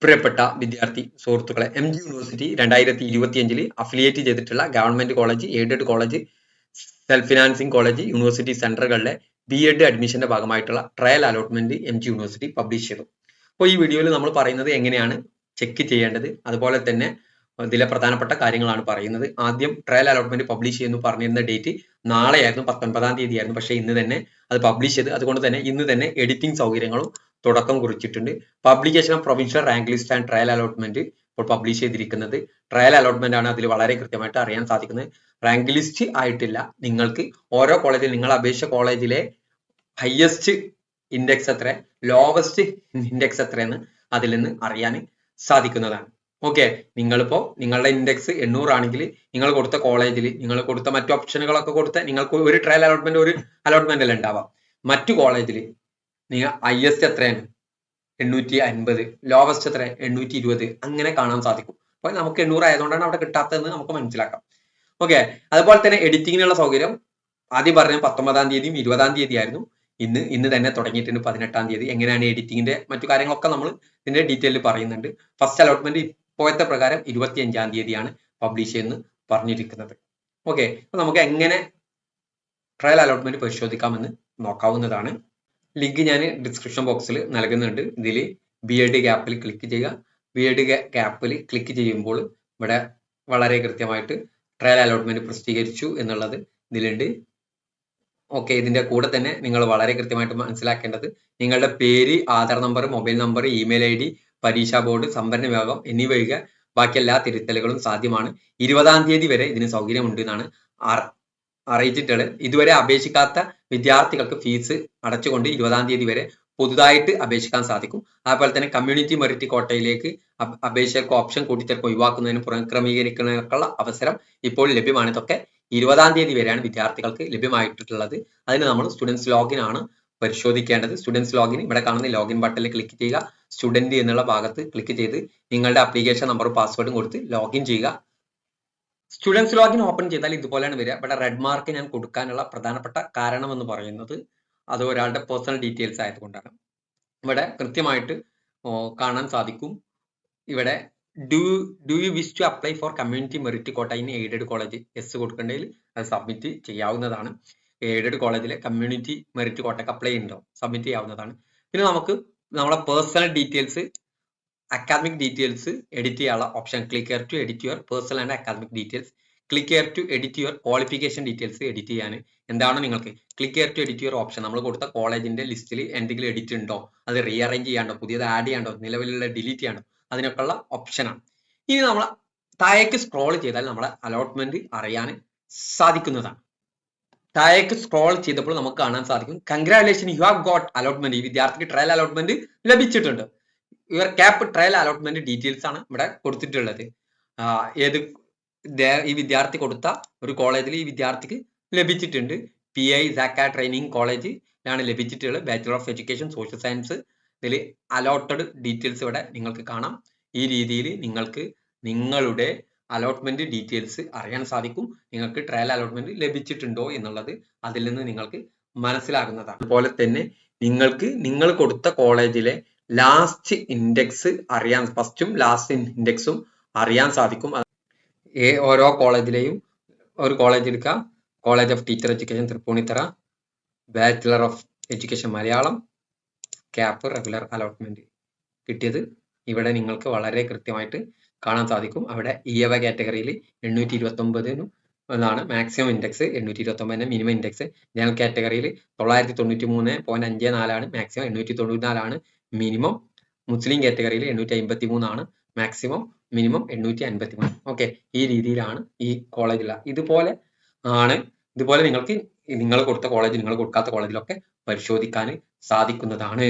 പ്രിയപ്പെട്ട വിദ്യാർത്ഥി സുഹൃത്തുക്കളെ, MG യൂണിവേഴ്സിറ്റി 2025 അഫിലിയേറ്റ് ചെയ്തിട്ടുള്ള government college, aided college, self financing college, university സെന്ററുകളിലെ B.Ed അഡ്മിഷന്റെ ഭാഗമായിട്ടുള്ള trial allotment MG university publish ചെയ്തു. അപ്പോൾ ഈ വീഡിയോയിൽ നമ്മൾ പറയുന്നത് എങ്ങനെയാണ് ചെക്ക് ചെയ്യേണ്ടത്, അതുപോലെ തന്നെ ഇതിലെ പ്രധാനപ്പെട്ട കാര്യങ്ങളാണ് പറയുന്നത്. ആദ്യം ട്രയൽ അലോട്ട്മെന്റ് പബ്ലിഷ് ചെയ്യുന്നു പറഞ്ഞിരുന്ന ഡേറ്റ് നാളെയായിരുന്നു, 19-ാം തീയതി ആയിരുന്നു. പക്ഷേ ഇന്ന് തന്നെ അത് പബ്ലിഷ് ചെയ്ത്, അതുകൊണ്ട് തന്നെ ഇന്ന് തന്നെ എഡിറ്റിംഗ് സൗകര്യങ്ങളും തുടക്കം കുറിച്ചിട്ടുണ്ട്. Publication of provincial rank list and trial allotment ഇപ്പോൾ പബ്ലിഷ് ചെയ്തിരിക്കുന്നത് ട്രയൽ അലോട്ട്മെന്റ് ആണ്. അതിൽ വളരെ കൃത്യമായിട്ട് അറിയാൻ സാധിക്കുന്നത് റാങ്ക് ലിസ്റ്റ് ആയിട്ടില്ല. നിങ്ങൾക്ക് ഓരോ കോളേജിൽ നിങ്ങൾ അപേക്ഷിച്ച കോളേജിലെ ഹയസ്റ്റ് ഇൻഡെക്സ് എത്ര, ലോവസ്റ്റ് ഇൻഡെക്സ് എത്രയെന്ന് അതിൽ നിന്ന് അറിയാൻ സാധിക്കുന്നതാണ്. ഓക്കെ, നിങ്ങളിപ്പോ നിങ്ങളുടെ ഇൻഡെക്സ് 800 ആണെങ്കിൽ നിങ്ങൾ കൊടുത്ത കോളേജിൽ നിങ്ങൾ കൊടുത്ത മറ്റു ഓപ്ഷനുകളൊക്കെ കൊടുത്ത നിങ്ങൾക്ക് ഒരു ട്രയൽ അലോട്ട്മെന്റ് ഒരു അലോട്ട്മെന്റ് അല്ല ഉണ്ടാവാം. മറ്റു കോളേജിൽ നിങ്ങൾ ഹയസ്റ്റ് എത്രയാണ് 850, ലോവസ്റ്റ് എത്ര 820, അങ്ങനെ കാണാൻ സാധിക്കും. അപ്പൊ നമുക്ക് 800 ആയതുകൊണ്ടാണ് അവിടെ കിട്ടാത്തതെന്ന് നമുക്ക് മനസ്സിലാക്കാം. ഓക്കെ, അതുപോലെ തന്നെ എഡിറ്റിങ്ങിനുള്ള സൗകര്യം ആദ്യം പറഞ്ഞ 19-ാം തീയതിയും 20-ാം തീയതി ആയിരുന്നു. ഇന്ന് തന്നെ തുടങ്ങിയിട്ടുണ്ട് 18-ാം തീയതി. എങ്ങനെയാണ് എഡിറ്റിങ്ങിന്റെ മറ്റു കാര്യങ്ങളൊക്കെ നമ്മൾ ഇതിന്റെ ഡീറ്റെയിൽ പറയുന്നുണ്ട്. ഫസ്റ്റ് അലോട്ട്മെന്റ് ഇപ്പോഴത്തെ പ്രകാരം 25-ാം തീയതിയാണ് പബ്ലിഷ് ചെയ്യുന്നത് പറഞ്ഞിരിക്കുന്നത്. ഓക്കെ, അപ്പൊ നമുക്ക് എങ്ങനെ ട്രയൽ അലോട്ട്മെന്റ് പരിശോധിക്കാമെന്ന് നോക്കാവുന്നതാണ്. ലിങ്ക് ഞാൻ ഡിസ്ക്രിപ്ഷൻ ബോക്സിൽ നൽകുന്നുണ്ട്. ഇതിൽ B.Ed ഗ്യാപ്പിൽ ക്ലിക്ക് ചെയ്യുക. B.Ed ഗ്യാപ്പിൽ ക്ലിക്ക് ചെയ്യുമ്പോൾ ഇവിടെ വളരെ കൃത്യമായിട്ട് ട്രയൽ അലോട്ട്മെന്റ് പ്രസിദ്ധീകരിച്ചു എന്നുള്ളത് ഇതിലുണ്ട്. ഓക്കെ, ഇതിന്റെ കൂടെ തന്നെ നിങ്ങൾ വളരെ കൃത്യമായിട്ട് മനസ്സിലാക്കേണ്ടത് നിങ്ങളുടെ പേര്, Aadhaar number, mobile number, email ID, പരീക്ഷാ ബോർഡ്, സംവരണ വിഭാഗം എന്നിവ ഒഴികെ ബാക്കി എല്ലാ തിരുത്തലുകളും സാധ്യമാണ്. 20-ാം തീയതി വരെ ഇതിന് സൗകര്യമുണ്ട് എന്നാണ് അറിയിച്ചിട്ടുള്ളത്. ഇതുവരെ അപേക്ഷിക്കാത്ത വിദ്യാർത്ഥികൾക്ക് ഫീസ് അടച്ചുകൊണ്ട് 20-ാം തീയതി വരെ പുതുതായിട്ട് അപേക്ഷിക്കാൻ സാധിക്കും. അതുപോലെ തന്നെ കമ്മ്യൂണിറ്റി മെറിറ്റ് കോട്ടയിലേക്ക് അപേക്ഷകർക്ക് ഓപ്ഷൻ കൂട്ടിച്ചേർക്കുക ഒഴിവാക്കുന്നതിന് പുനഃക്രമീകരിക്കുന്നതിനുള്ള അവസരം ഇപ്പോൾ ലഭ്യമാണ്. ഇതൊക്കെ 20-ാം തീയതി വരെയാണ് വിദ്യാർത്ഥികൾക്ക് ലഭ്യമായിട്ടുള്ളത്. അതിന് നമ്മൾ സ്റ്റുഡൻസ് ലോഗിൻ ആണ് പരിശോധിക്കേണ്ടത്. സ്റ്റുഡൻസ് ലോഗിൻ ഇവിടെ കാണുന്ന ലോഗിൻ ബട്ടണിൽ ക്ലിക്ക് ചെയ്യുക. സ്റ്റുഡന്റ് എന്നുള്ള ഭാഗത്ത് ക്ലിക്ക് ചെയ്ത് നിങ്ങളുടെ ആപ്ലിക്കേഷൻ നമ്പറും പാസ്വേഡും കൊടുത്ത് ലോഗിൻ ചെയ്യുക. സ്റ്റുഡൻസ് ലോഗിൻ ഓപ്പൺ ചെയ്താൽ ഇതുപോലെയാണ് വരിക. ഇവിടെ റെഡ് മാർക്ക് ഞാൻ കൊടുക്കാനുള്ള പ്രധാനപ്പെട്ട കാരണം എന്ന് പറയുന്നത് അത് ഒരാളുടെ പേഴ്സണൽ ഡീറ്റെയിൽസ് ആയതുകൊണ്ടാണ്. ഇവിടെ കൃത്യമായിട്ട് കാണാൻ സാധിക്കും. ഇവിടെ do you wish to apply for community merit quota in aided college, yes കൊടുക്കേണ്ടതിൽ അത് സബ്മിറ്റ് ചെയ്യാവുന്നതാണ്. എയ്ഡഡ് കോളേജിലെ കമ്മ്യൂണിറ്റി മെറിറ്റ് കോട്ടയ്ക്ക് അപ്ലൈ ഉണ്ടോ സബ്മിറ്റ് ചെയ്യാവുന്നതാണ്. പിന്നെ നമുക്ക് നമ്മളെ personal details, academic details edit ചെയ്യാനുള്ള option click here to edit your personal and academic details, click here to edit your qualification details edit ചെയ്യാൻ എന്താണ് നിങ്ങൾക്ക് click here to edit your option. നമ്മൾ കൊടുത്ത കോളേജിന്റെ ലിസ്റ്റിൽ എന്തെങ്കിലും എഡിറ്റ് ഉണ്ടോ, അത് റീഅറേഞ്ച് ചെയ്യാണ്ടോ, പുതിയത് ആഡ് ചെയ്യാണ്ടോ, നിലവിലുള്ള ഡിലീറ്റ് ചെയ്യാണ്ടോ, അതിനൊക്കെയുള്ള ഓപ്ഷനാണ്. ഇനി നമ്മൾ താഴേക്ക് സ്ക്രോൾ ചെയ്താൽ നമ്മളെ അലോട്ട്മെന്റ് അറിയാൻ സാധിക്കുന്നതാണ്. താഴേക്ക് സ്ക്രോൾ ചെയ്തപ്പോൾ നമുക്ക് കാണാൻ സാധിക്കും congratulation you have got allotment. ഈ വിദ്യാർത്ഥിക്ക് ട്രയൽ അലോട്ട്മെന്റ് ലഭിച്ചിട്ടുണ്ട്. Your cap trial allotment details ആണ് ഇവിടെ കൊടുത്തിട്ടുള്ളത്. ഈ വിദ്യാർത്ഥി കൊടുത്ത ഒരു കോളേജിൽ ഈ വിദ്യാർത്ഥിക്ക് ലഭിച്ചിട്ടുണ്ട്. PI സാക്ക ട്രെയിനിങ് കോളേജിലാണ് ലഭിച്ചിട്ടുള്ളത്. Bachelor of education social science. ഇതിൽ അലോട്ടഡ് ഡീറ്റെയിൽസ് ഇവിടെ നിങ്ങൾക്ക് കാണാം. ഈ രീതിയിൽ നിങ്ങൾക്ക് നിങ്ങളുടെ അലോട്ട്മെന്റ് ഡീറ്റെയിൽസ് അറിയാൻ സാധിക്കും. നിങ്ങൾക്ക് ട്രയൽ അലോട്ട്മെന്റ് ലഭിച്ചിട്ടുണ്ടോ എന്നുള്ളത് അതിൽ നിന്ന് നിങ്ങൾക്ക് മനസ്സിലാകുന്നതാണ്. അതുപോലെ തന്നെ നിങ്ങൾക്ക് നിങ്ങൾ കൊടുത്ത കോളേജിലെ ലാസ്റ്റ് ഇൻഡെക്സ് അറിയാൻ, ഫസ്റ്റും ലാസ്റ്റ് ഇൻഡെക്സും അറിയാൻ സാധിക്കും. ഓരോ കോളേജിലെയും ഒരു കോളേജ് എടുക്കാം. College of teacher education Thrippunithura, bachelor of education Malayalam, CAP regular allotment കിട്ടിയത് ഇവിടെ നിങ്ങൾക്ക് വളരെ കൃത്യമായിട്ട് കാണാൻ സാധിക്കും. അവിടെ EAV കാറ്റഗറിയിൽ 829 എന്നാണ് maximum index, 829 minimum index. General കാറ്റഗറിയിൽ 993.54 ആണ് മാക്സിമം, 894 ആണ് മിനിമം. മുസ്ലിം കാറ്റഗറിയിൽ 853 ആണ് മാക്സിമം, മിനിമം 853. ഓക്കെ, ഈ രീതിയിലാണ് ഈ കോളേജിലുള്ള. ഇതുപോലെ നിങ്ങൾക്ക് നിങ്ങൾ കൊടുത്ത കോളേജ്, നിങ്ങൾ കൊടുക്കാത്ത കോളേജിലൊക്കെ പരിശോധിക്കാൻ സാധിക്കുന്നതാണ്.